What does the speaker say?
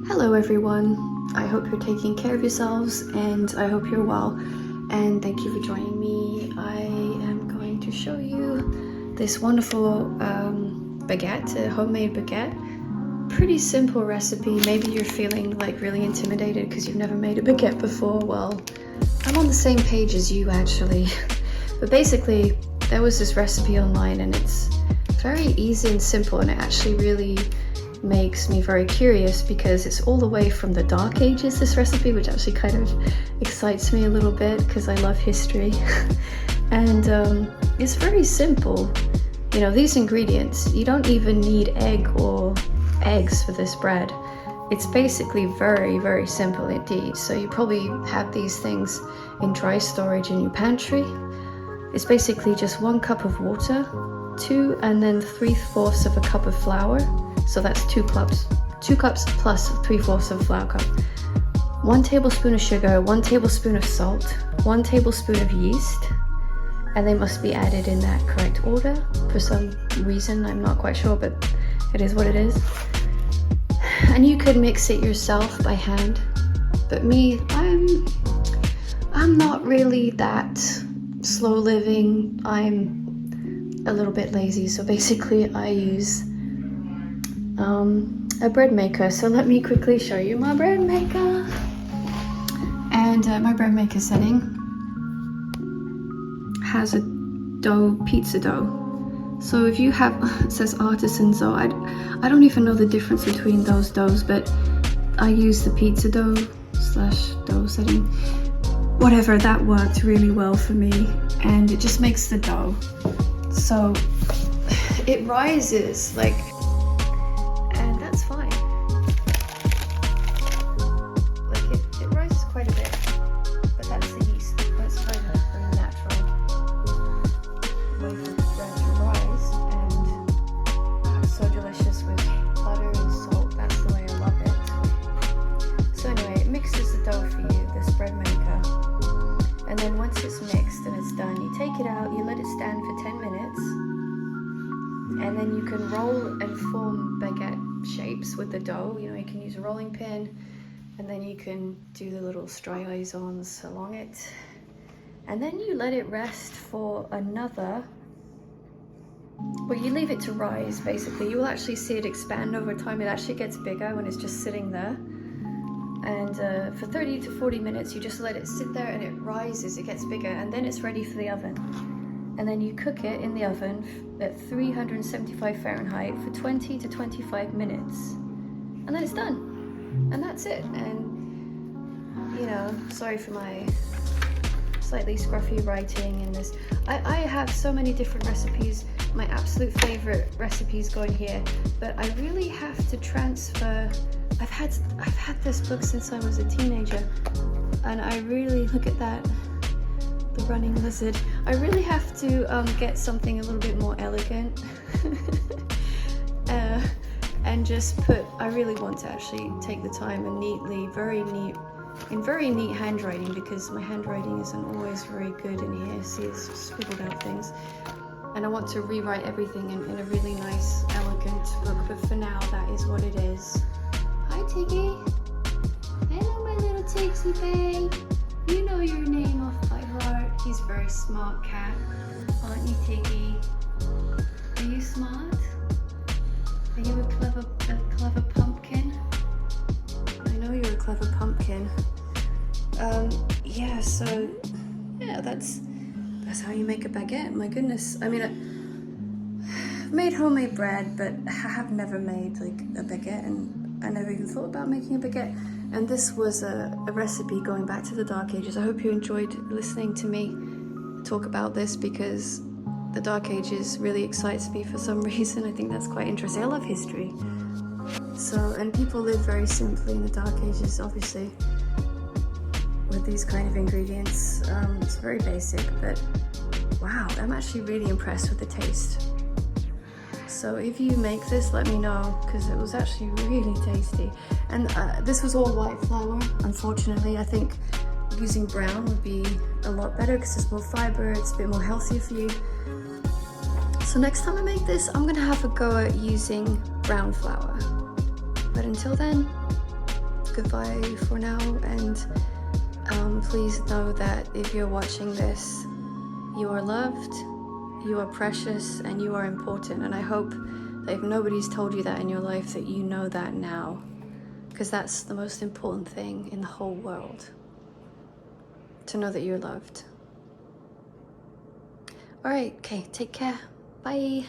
Hello everyone, I hope you're taking care of yourselves and I hope you're well, and thank you for joining me. I am going to show you this wonderful baguette, a homemade baguette. Pretty simple recipe. Maybe you're feeling like really intimidated because you've never made a baguette before. Well, I'm on the same page as you actually. But basically there was this recipe online and it's very easy and simple, and it actually really makes me very curious because it's all the way from the dark ages, this recipe, which actually kind of excites me a little bit because I love history. And it's very simple. You know, these ingredients, you don't even need egg or eggs for this bread. It's basically very, very simple indeed. So you probably have these things in dry storage in your pantry. It's basically just 1 cup of water, 2 and then 3/4 of a cup of flour. So that's 2 cups plus 3/4 of a flour cup. 1 tablespoon of sugar, 1 tablespoon of salt, 1 tablespoon of yeast, and they must be added in that correct order. For some reason, I'm not quite sure, but it is what it is. And you could mix it yourself by hand, but me, I'm not really that slow living. I'm a little bit lazy, so basically I use a bread maker. So let me quickly show you my bread maker. And my bread maker setting has a dough, pizza dough. So if you have, it says artisan dough, I don't even know the difference between those doughs, but I use the pizza dough / dough setting. Whatever, that worked really well for me, and it just makes the dough. So it rises like, and that's fine. Like it rises quite a bit, but that's the yeast. That's kind of the natural way for bread to rise, and it's so delicious with butter and salt. That's the way I love it. So anyway, it mixes the dough for you, this bread maker. And then once it's mixed and it's done, you take it out, you let it stand for 10 minutes, and then you can roll and form baguette shapes with the dough. You know, you can use a rolling pin, and then you can do the little striations along it. And then you let it rest for another, well, you leave it to rise basically. You will actually see it expand over time. It actually gets bigger when it's just sitting there. And for 30 to 40 minutes, you just let it sit there and it rises, it gets bigger, and then it's ready for the oven. And then you cook it in the oven at 375 Fahrenheit for 20 to 25 minutes. And then it's done. And that's it. And, you know, sorry for my slightly scruffy writing in this. I have so many different recipes. My absolute favorite recipes go in here, but I really have to transfer. I've had this book since I was a teenager, and I really, look at that, the running lizard. I really have to get something a little bit more elegant and just put, I really want to actually take the time and neatly, in very neat handwriting, because my handwriting isn't always very good in here. See, it's scribbled out things. And I want to rewrite everything in a really nice, elegant book, but for now, that is what it is. Hi, Tiggy. Hello, my little Tixie babe. You know your name off by heart. He's a very smart cat, aren't you, Tiggy? Are you smart? Are you a clever pumpkin? I know you're a clever pumpkin. Yeah, so, yeah, that's how you make a baguette. My goodness. I mean, I've made homemade bread, but I have never made like a baguette, and I never even thought about making a baguette. And this was a recipe going back to the dark ages. I hope you enjoyed listening to me talk about this, because the dark ages really excites me for some reason. I think that's quite interesting. I love history. So, and people live very simply in the dark ages, obviously, with these kind of ingredients. It's very basic, but wow, I'm actually really impressed with the taste. So if you make this, let me know, because it was actually really tasty. And this was all white flour, unfortunately. I think using brown would be a lot better because there's more fiber, it's a bit more healthier for you. So next time I make this, I'm gonna have a go at using brown flour. But until then, goodbye for now, and please know that if you're watching this, you are loved, you are precious, and you are important. And I hope that if nobody's told you that in your life, that you know that now, because that's the most important thing in the whole world, to know that you're loved. All right, okay, take care. Bye.